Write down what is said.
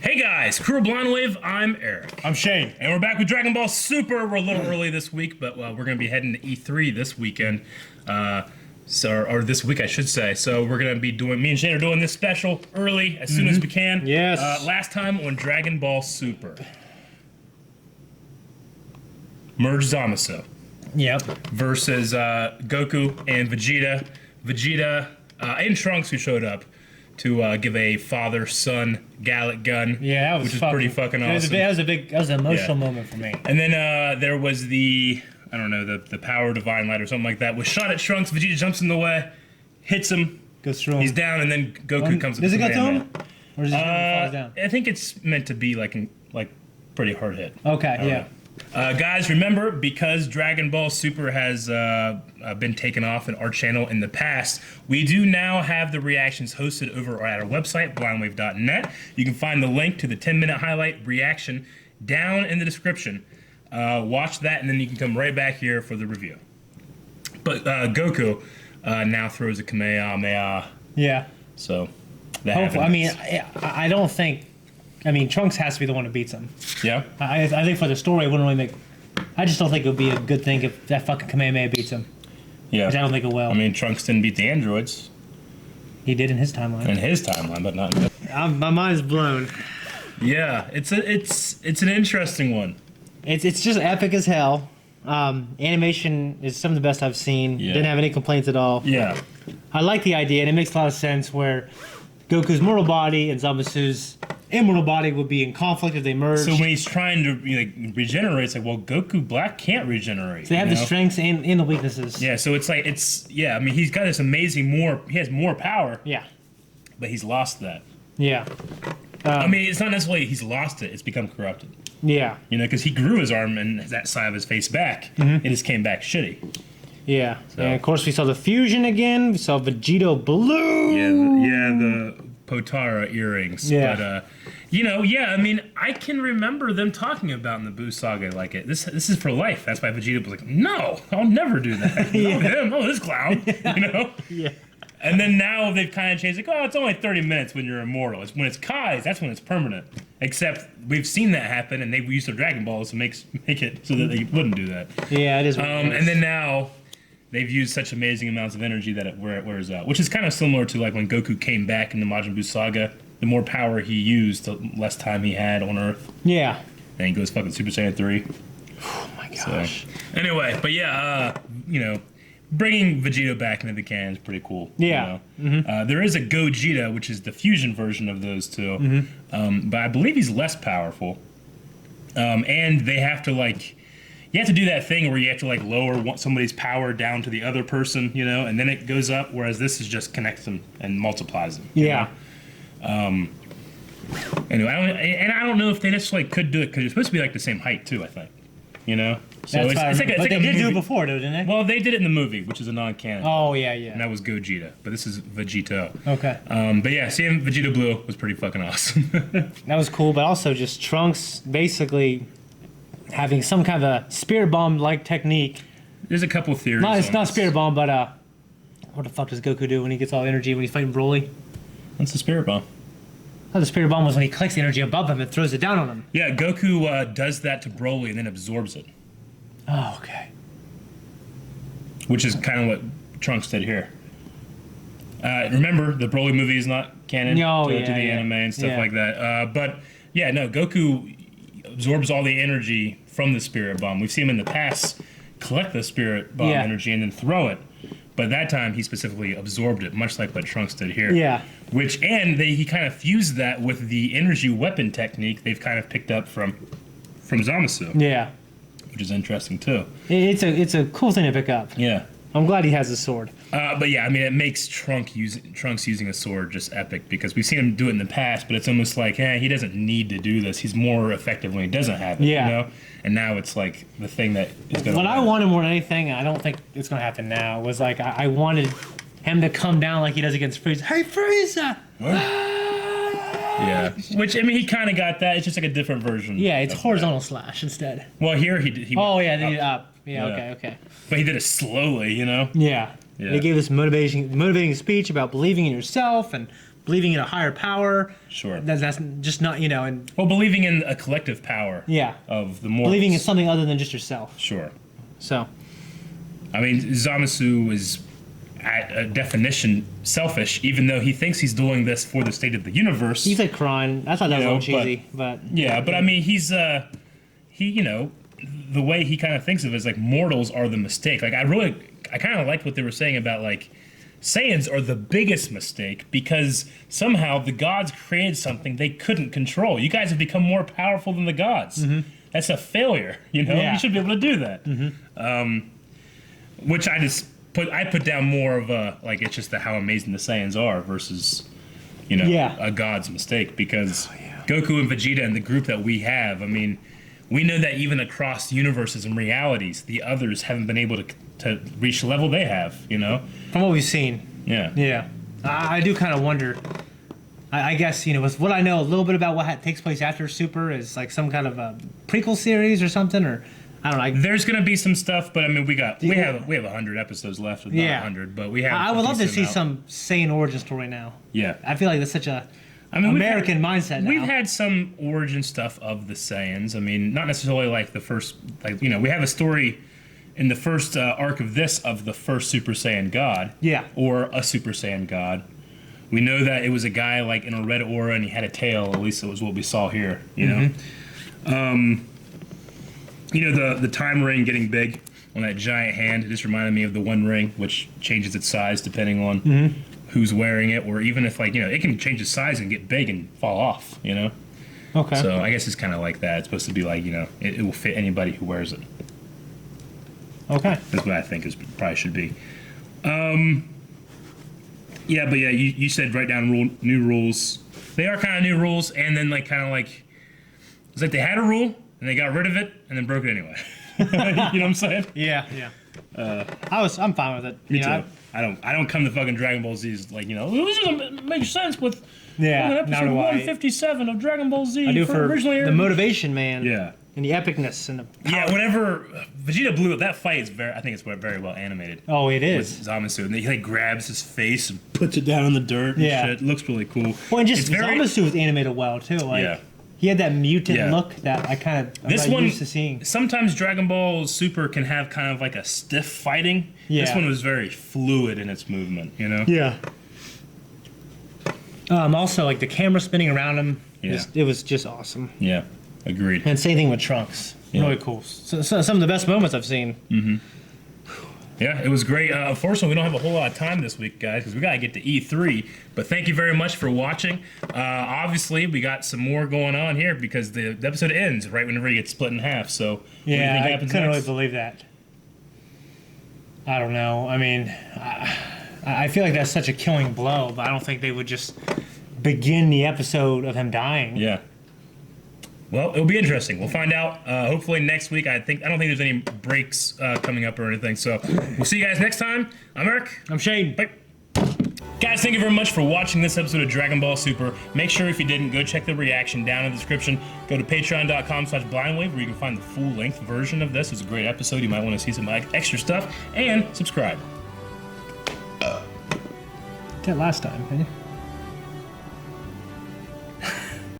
Hey guys, Crew of Blind Wave, I'm Eric. I'm Shane. And we're back with Dragon Ball Super. We're a little early this week, but we're going to be heading to E3 this weekend. Or this week, I should say. So we're going to be doing, me and Shane are doing this special early, as soon as we can. Yes. Last time on Dragon Ball Super. Merge Zamasu. Yep. Versus Goku and Vegeta. Vegeta and Trunks, who showed up to give a father-son Gallic gun. Yeah, that was which is pretty fucking awesome. That was an emotional moment for me. And then there was the, I don't know, the power divine light or something like that. Was shot at Trunks. Vegeta jumps in the way, hits him. Goes through him. He's down, and then Goku comes. Does it go to him? Or does it fall down? I think it's meant to be like pretty hard hit. Okay, yeah. Guys, remember, because Dragon Ball Super has been taken off in our channel in the past, we do now have the reactions hosted over at our website, blindwave.net. You can find the link to the 10-minute highlight reaction down in the description. Watch that, and then you can come right back here for the review. But Goku now throws a Kamehameha. Yeah. So, that hopefully, happens. I don't think... I mean, Trunks has to be the one who beats him. Yeah? I think for the story, it wouldn't really make... I just don't think it would be a good thing if that fucking Kamehameha beats him. Yeah. Which I don't think it will. I mean, Trunks didn't beat the androids. He did in his timeline. In his timeline, but not in my mind's blown. Yeah, it's an interesting one. It's just epic as hell. Animation is some of the best I've seen. Yeah. Didn't have any complaints at all. Yeah. I like the idea, and it makes a lot of sense where Goku's mortal body and Zamasu's immortal body would be in conflict if they merge. So when he's trying to regenerate, it's like, well, Goku Black can't regenerate. So they have the strengths and the weaknesses. Yeah, so it's like, I mean, he's got this amazing he has more power. Yeah. But he's lost that. Yeah. I mean, it's not necessarily he's lost it, it's become corrupted. Yeah. You know, because he grew his arm and that side of his face back. It just came back shitty. Yeah. So. And of course we saw the fusion again. We saw Vegito Blue. Yeah, the Potara earrings. Yeah. But, I mean, I can remember them talking about in the Buu saga, like, this is for life. That's why Vegeta was like, no, I'll never do that. Yeah. No, him, this clown, you know? Yeah. And then now they've kind of changed, like, oh, it's only 30 minutes when you're immortal. It's when it's Kai's, that's when it's permanent. Except we've seen that happen, and they've used their Dragon Balls to make it so that they wouldn't do that. Yeah, it is. And then now they've used such amazing amounts of energy that it wears out, which is kind of similar to like when Goku came back in the Majin Buu saga. The more power he used, the less time he had on Earth. Yeah. Then he goes fucking Super Saiyan 3. Oh my gosh. So, anyway, but yeah, bringing Vegito back into the canon is pretty cool. Yeah. There is a Gogeta, which is the fusion version of those two. But I believe he's less powerful. And they have to you have to do that thing where you have to lower somebody's power down to the other person, and then it goes up, whereas this is just connects them and multiplies them. Yeah. Anyway, I don't know if they necessarily could do it because you're supposed to be the same height too, I think. So That's but they did do it before, didn't they? Well, they did it in the movie, which is a non-canon. Oh, yeah. And that was Gogeta, but this is Vegito. Okay. But yeah, seeing Vegito Blue was pretty fucking awesome. That was cool, but also just Trunks basically having some kind of a spirit bomb-like technique. There's a couple theories. It's not spirit bomb, but what the fuck does Goku do when he gets all energy when he's fighting Broly? What's the spirit bomb? Oh, the spirit bomb was when he collects the energy above him and throws it down on him. Yeah, Goku does that to Broly and then absorbs it. Oh, okay. Which is kind of what Trunks did here. Remember, the Broly movie is not canon to the anime and stuff like that. But yeah, no, Goku absorbs all the energy from the spirit bomb. We've seen him in the past collect the spirit bomb energy and then throw it. But that time he specifically absorbed it, much like what Trunks did here. Yeah. He kind of fused that with the energy weapon technique they've kind of picked up from Zamasu. Yeah. Which is interesting too. It's a cool thing to pick up. Yeah. I'm glad he has a sword. But yeah, I mean, it makes Trunks using a sword just epic because we've seen him do it in the past, but it's almost like, he doesn't need to do this. He's more effective when he doesn't have it, And now it's like the thing that is going to... What I wanted more than anything, I don't think it's going to happen now, was I wanted him to come down like he does against Frieza. Hey, Frieza! Yeah. Which, I mean, he kind of got that. It's just like a different version. Yeah, it's horizontal slash instead. Well, here he did... Oh, yeah, they did up. Yeah, okay. But he did it slowly, Yeah. They gave this motivating speech about believing in yourself and believing in a higher power. Sure. That's just not, you know, and Well, believing in a collective power. Yeah. Of the mortals. believing in something other than just yourself. Sure. So, I mean, Zamasu is, at a definition, selfish, even though he thinks he's doing this for the state of the universe. he's like crying. I thought that was a little cheesy, but Yeah, but I mean, he's you know, the way he kind of thinks of it is like mortals are the mistake. Like I kind of liked what they were saying about like Saiyans are the biggest mistake because somehow the gods created something they couldn't control. You guys have become more powerful than the gods. That's a failure. You know, Yeah. you should be able to do that. Which I put down more of a like it's just how amazing the Saiyans are versus you know a god's mistake because Goku and Vegeta and the group that we have. I mean, we know that even across universes and realities, the others haven't been able to reach the level they have. You know, from what we've seen, yeah. I do kind of wonder. I guess, you know, with what I know a little bit about what takes place after Super is like some kind of a prequel series or something, or I don't know. There's gonna be some stuff, but I mean, we have 100 episodes left, not 100, but we have. I would love to see amount. some Saiyan origin story now. Yeah, I feel like that's such a American mindset now. We've had some origin stuff of the Saiyans. I mean, not necessarily like the first, like you know, we have a story in the first arc of the first Super Saiyan God. Yeah. Or a Super Saiyan God. We know that it was a guy like in a red aura and he had a tail. At least it was what we saw here. You know. You know the time ring getting big on that giant hand. It just reminded me of the One Ring, which changes its size depending on who's wearing it, or even if like you know it can change its size and get big and fall off. You know. Okay. So I guess it's kind of like that. It's supposed to be like you know it will fit anybody who wears it. Okay. That's what I think is probably should be. Yeah, but yeah, you said write down new rules. They are kind of new rules, and then like it's like they had a rule and they got rid of it and then broke it anyway. You know what I'm saying? Yeah. I'm fine with it. Me too. I don't come to fucking Dragon Ball Z's like you know this doesn't make sense with episode neither do I. 157 of Dragon Ball Z. I do for originally the motivation, man. Yeah. And the epicness and the power. Yeah, whenever Vegeta blew up, that fight is I think it's very well animated. Oh, it With is. Zamasu, and he like grabs his face and puts it down in the dirt and shit. It looks really cool. Well, and just It's very- Zamasu was animated well too. Like, he had that mutant look that I'm not used to seeing. Sometimes Dragon Ball Super can have kind of like a stiff fighting. Yeah. This one was very fluid in its movement, you know? Yeah. Also, like the camera spinning around him, it was just awesome. Yeah, agreed. And same thing with Trunks. Yeah. Really cool. So, some of the best moments I've seen. Yeah, it was great. Unfortunately, we don't have a whole lot of time this week, guys, because we got to get to E3. But thank you very much for watching. Obviously, we got some more going on here because the episode ends right whenever you get split in half. So, what do you think I happens couldn't next? really believe that. I don't know. I mean, I feel like that's such a killing blow, but I don't think they would just begin the episode of him dying. Yeah. Well, it'll be interesting. We'll find out. Hopefully next week. I don't think there's any breaks coming up or anything. So we'll see you guys next time. I'm Eric. I'm Shane. Bye. Guys, thank you very much for watching this episode of Dragon Ball Super. Make sure if you didn't, go check the reaction down in the description. Go to patreon.com/blindwave where you can find the full-length version of this. It's a great episode. You might want to see some extra stuff. And subscribe. Did that last time, didn't you?